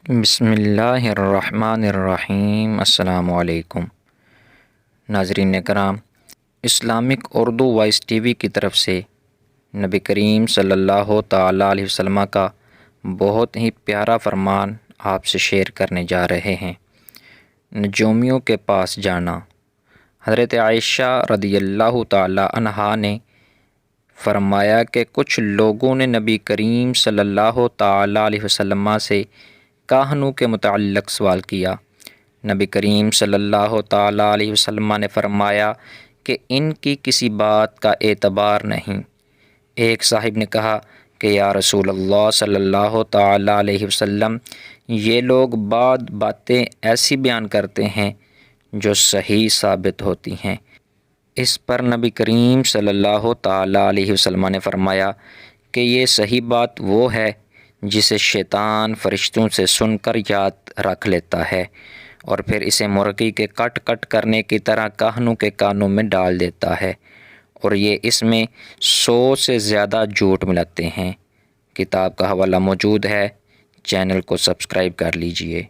بسم اللہ الرحمن الرحیم۔ السلام علیکم ناظرین کرام، Islamic Urdu voice TV کی طرف سے نبی کریم صلی اللہ تعالیٰ علیہ وسلم کا بہت ہی پیارا فرمان آپ سے شیئر کرنے جا رہے ہیں۔ نجومیوں کے پاس جانا۔ حضرت عائشہ رضی اللہ تعالیٰ عنہا نے فرمایا کہ کچھ لوگوں نے نبی کریم صلی اللہ تعالیٰ علیہ وسلم سے کاہنوں کے متعلق سوال کیا۔ نبی کریم صلی اللہ تعالیٰ علیہ وسلم نے فرمایا کہ ان کی کسی بات کا اعتبار نہیں۔ ایک صاحب نے کہا کہ یا رسول اللہ صلی اللہ تعالیٰ علیہ وسلم، یہ لوگ بعض باتیں ایسی بیان کرتے ہیں جو صحیح ثابت ہوتی ہیں۔ اس پر نبی کریم صلی اللہ تعالیٰ علیہ وسلم نے فرمایا کہ یہ صحیح بات وہ ہے جسے شیطان فرشتوں سے سن کر یاد رکھ لیتا ہے اور پھر اسے مرغی کے کٹ کٹ کرنے کی طرح کاہنوں کے کانوں میں ڈال دیتا ہے، اور یہ اس میں 100 سے زیادہ جھوٹ ملاتے ہیں۔ کتاب کا حوالہ موجود ہے، چینل کو سبسکرائب کر لیجئے۔